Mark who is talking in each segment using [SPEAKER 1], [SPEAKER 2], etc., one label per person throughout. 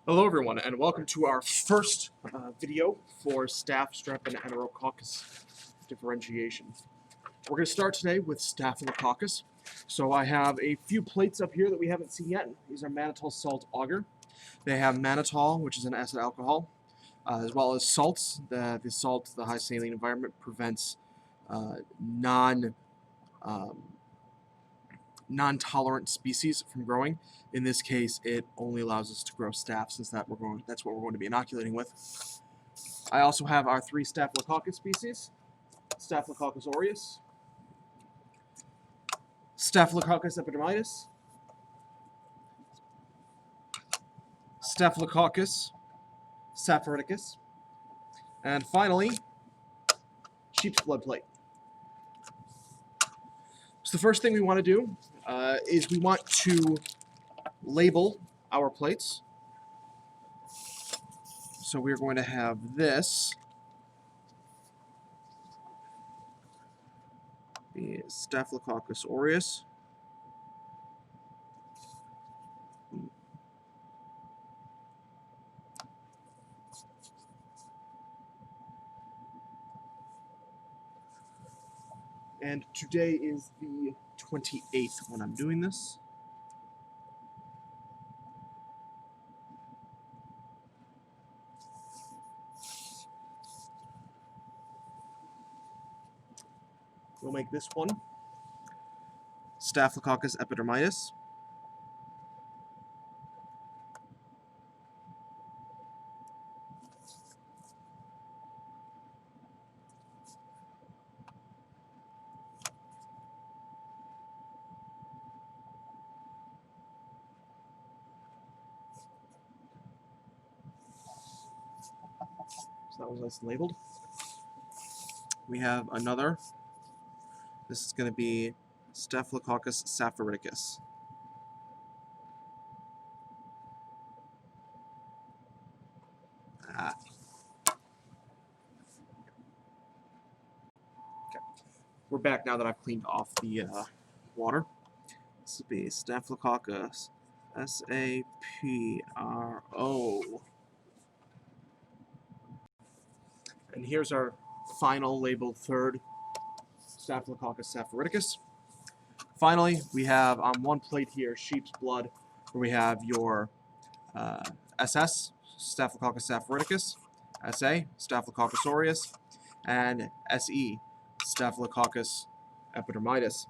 [SPEAKER 1] Hello everyone, and welcome to our first video for Staph, Strep, and Enterococcus differentiation. We're going to start today with Staphylococcus. So I have a few plates up here that we haven't seen yet. These are mannitol salt agar. They have mannitol, which is an acid alcohol, as well as salts. The salt, the high saline environment, prevents non-tolerant species from growing. In this case, it only allows us to grow staph, since that's what we're going to be inoculating with. I also have our 3 Staphylococcus species: Staphylococcus aureus, Staphylococcus epidermidis, Staphylococcus saprophyticus, and finally, sheep's blood plate. So the first thing we want to do is we want to label our plates. So we're going to have this be Staphylococcus aureus. And today is the 28th when I'm doing this. We'll make this one Staphylococcus epidermidis. So that was nice and labeled. We have another. This is going to be Staphylococcus saprophyticus. Okay. We're back now that I've cleaned off the water. This will be Staphylococcus sapro. And here's our final labeled third Staphylococcus saprophyticus. Finally, we have on one plate here sheep's blood, where we have your SS, Staphylococcus saprophyticus, SA, Staphylococcus aureus, and SE, Staphylococcus epidermidis.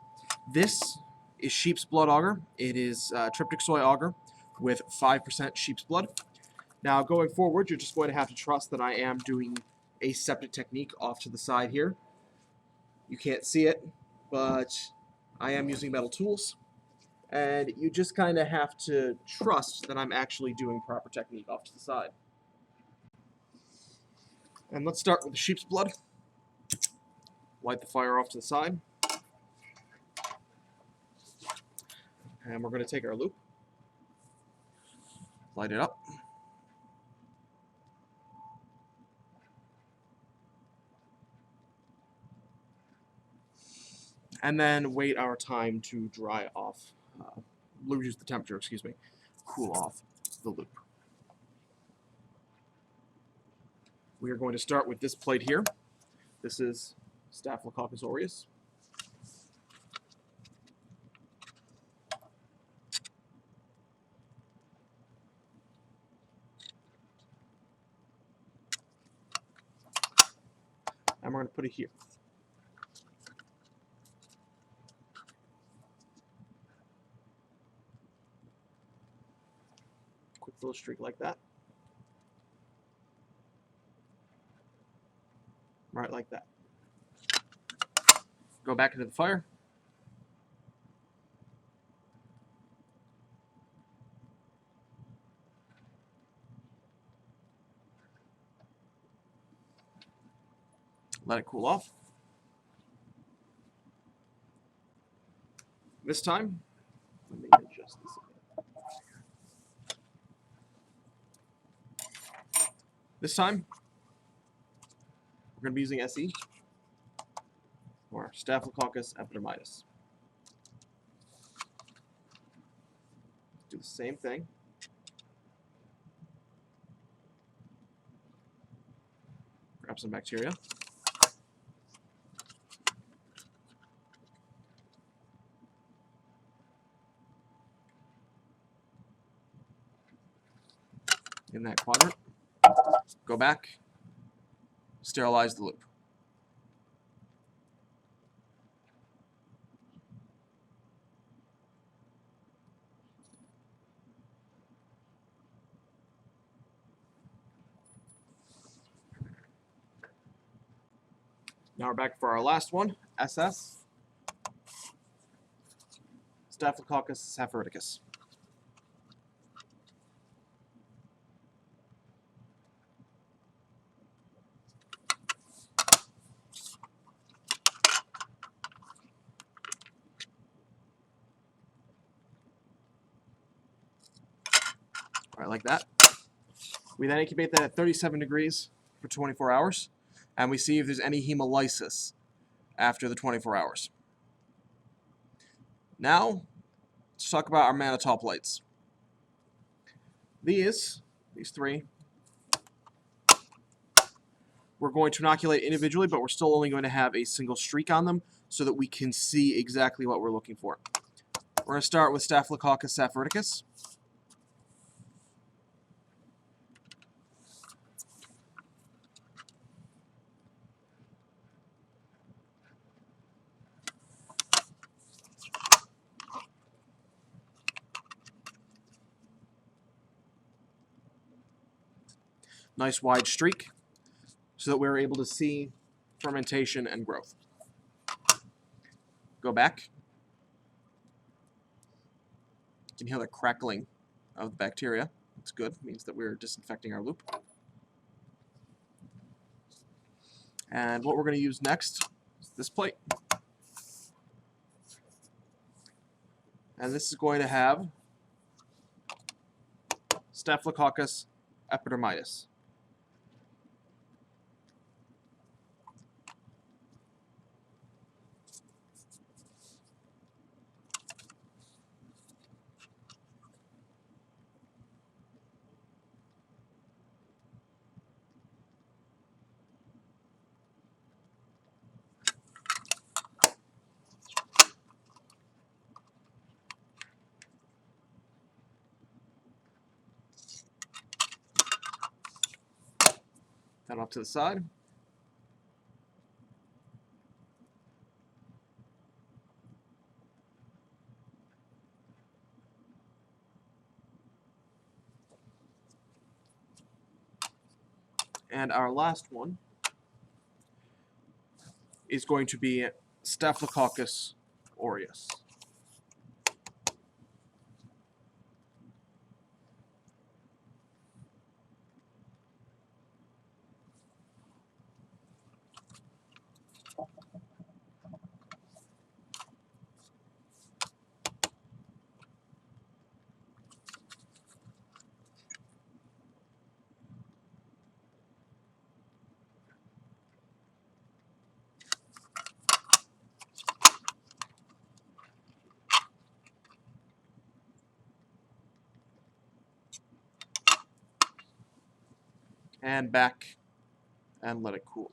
[SPEAKER 1] This is sheep's blood agar. It is tryptic soy agar with 5% sheep's blood. Now, going forward, you're just going to have to trust that I am doing aseptic technique off to the side here. You can't see it, but I am using metal tools, and you just kind of have to trust that I'm actually doing proper technique off to the side. And let's start with the sheep's blood. Light the fire off to the side. And we're going to take our loop, light it up. And then wait our time to dry off, reduce the temperature, cool off the loop. We are going to start with this plate here. This is Staphylococcus aureus. And we're going to put it here. Quick little streak like that. Right like that. Go back into the fire. Let it cool off. This time, let me adjust this a bit. This time, we're going to be using SE, or Staphylococcus epidermidis. Do the same thing. Grab some bacteria. In that quadrant. Go back. Sterilize the loop. Now we're back for our last one, SS, Staphylococcus Saphoridicus. All right, like that. We then incubate that at 37 degrees for 24 hours, and we see if there's any hemolysis after the 24 hours. Now, let's talk about our mannitol plates. These three, we're going to inoculate individually, but we're still only going to have a single streak on them so that we can see exactly what we're looking for. We're going to start with Staphylococcus Saphoridicus. Nice wide streak so that we're able to see fermentation and growth. Go back. You can hear the crackling of the bacteria. It's good. It means that we're disinfecting our loop. And what we're going to use next is this plate. And this is going to have Staphylococcus epidermidis. That off to the side. And our last one is going to be Staphylococcus aureus. And back and let it cool.